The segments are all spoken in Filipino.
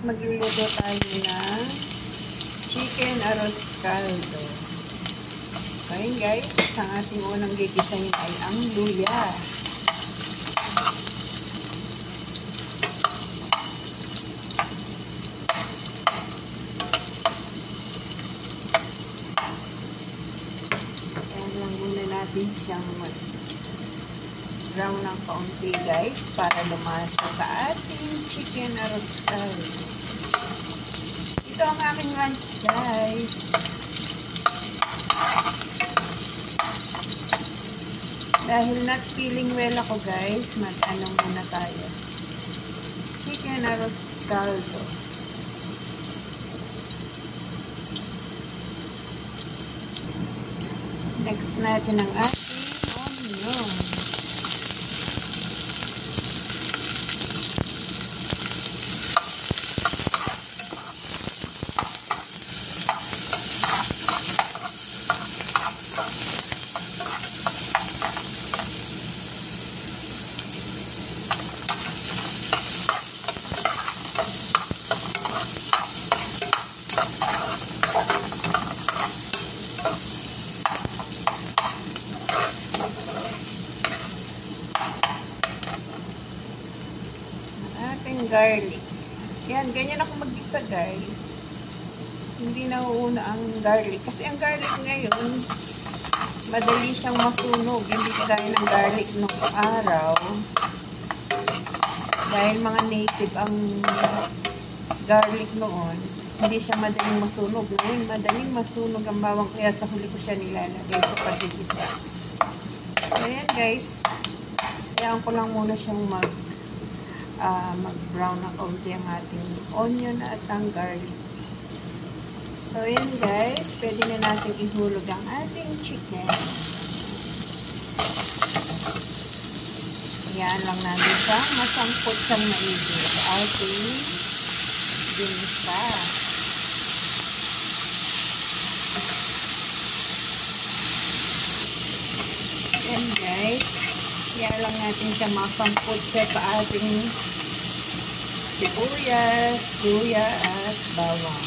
magluluto tayo ng chicken arroz caldo. So, yun guys, ang ating unang gigisahin ay ang luya. Ayan lang muna natin siyang brown ng kaunti guys para lumasa sa ating chicken arroz caldo. Ito ang aming lunch guys. Dahil not feeling well ako guys, mag-ano muna tayo. Chicken arroz caldo. Next natin ang ating onion. Garlic. Yan, ganyan ako mag-isa guys. Hindi nauuna ang garlic. Kasi ang garlic ngayon, madali siyang masunog. Hindi kagaya ng garlic nung araw. Dahil mga native ang garlic noon, hindi siya madaling masunog. Ngayon, madaling masunog ang bawang. Kaya sa huli ko siya nilalagay sa pagkikisa. So, yan guys. Kayaan ko lang muna siyang mag-brown na kaunti ang ating onion at ang garlic. So, yun guys. Pwede na natin ihulog ang ating chicken. Yan lang natin siya. Masangkot siyang maigi sa ating ginisa. Yan guys. Yan lang natin siya masangkot sa ating sibuyas, luya, at bawang.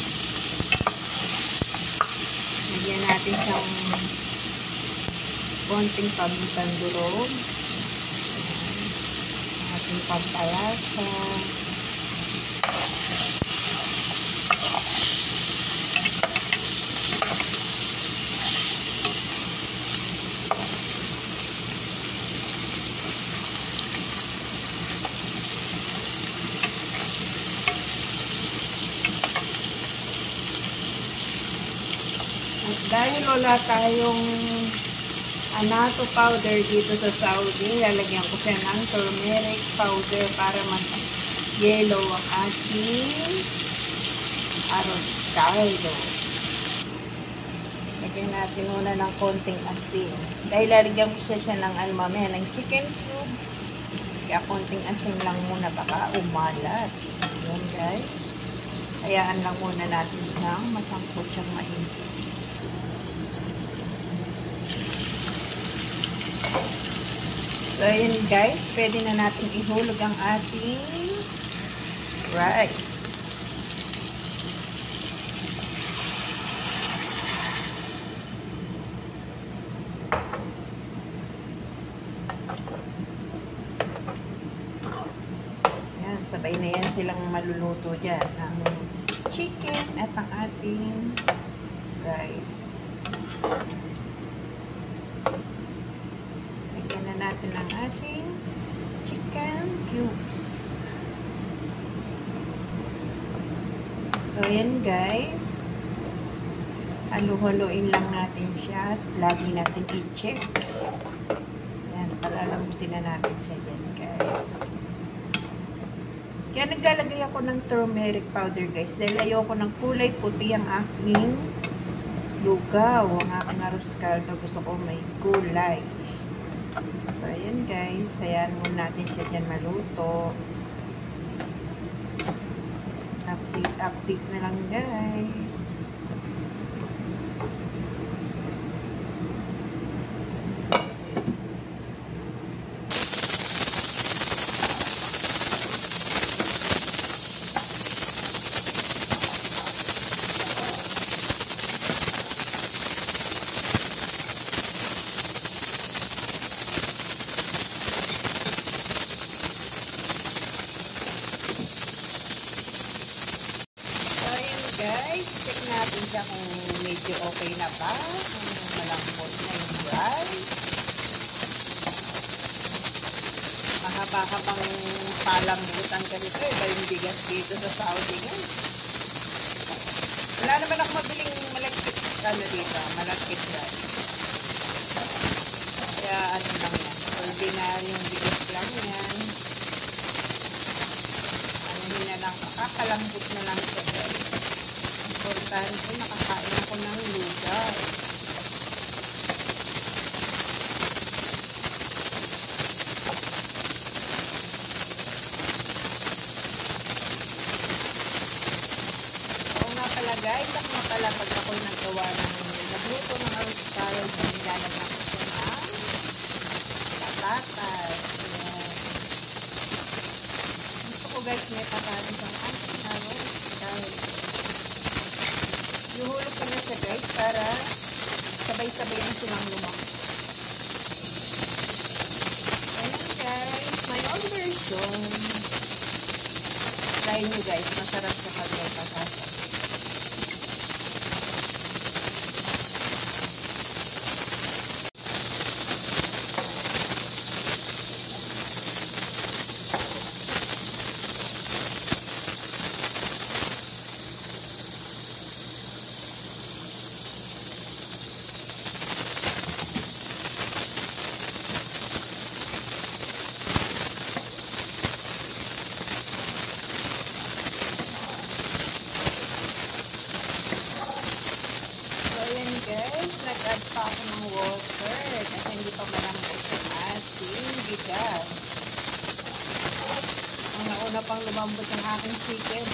Lagyan natin siyang konting pamintan durog. Ating pampalasa. Dahil wala tayong anato powder dito sa Saudi, lalagyan ko siya ng turmeric powder para mas yellow ang ating arroz caldo. Lagyan natin muna ng konting asin. Dahil lalagyan ko siya ng mamaya ng chicken cubes. Kaya konting asin lang muna, baka umalat. Yun guys. Hayaan lang muna natin siyang masangkot siyang maigi. So, yun guys, pwede na natin ihulog ang ating rice. Yan, sabay na yan silang maluluto dyan. Ang chicken at ang ating rice. Natin ang ating chicken cubes. So, yan guys. Halo-haloin lang natin siya at lagi natin i-check. Yan, palalambutin na natin siya dyan guys. Kaya naglalagay ako ng turmeric powder guys dahil ayoko ng kulay puti ang aking lugaw. Ang aking arroz caldo, gusto ko may kulay. So, ayan guys. Hayaan muna natin siya dyan maluto. Update na lang guys. natin siya kung medyo okay na ba, kung malambot na yung rice. Mahaba-habang palambutan ka nito, iba yung bigas dito sa Saudi ngayon. Wala naman ako mabiling malagkit dito, malagkit rice. Kaya ano lang yan, ordinaryong bigas lang yan. Ano na lang, kakalambot na lang siya guys. Importante, nakakain ako ng lugaw. Oo nga pala guys, ako nga pala pag ako'y nagluto ng avocado, nilalagyan ko siya ng patatas. Gusto ko guys, may patatas ang avocado. Dahil ihulog ko na siya guys para sabay-sabay na silang lumaki. Ayan guys, my own version. Try nyo guys, masarap siya pag may patatas. Guys, nag-add pa ako ng water kasi hindi pa malambot yung ating bigas. Ang nauna pang lumambot yung aking chicken.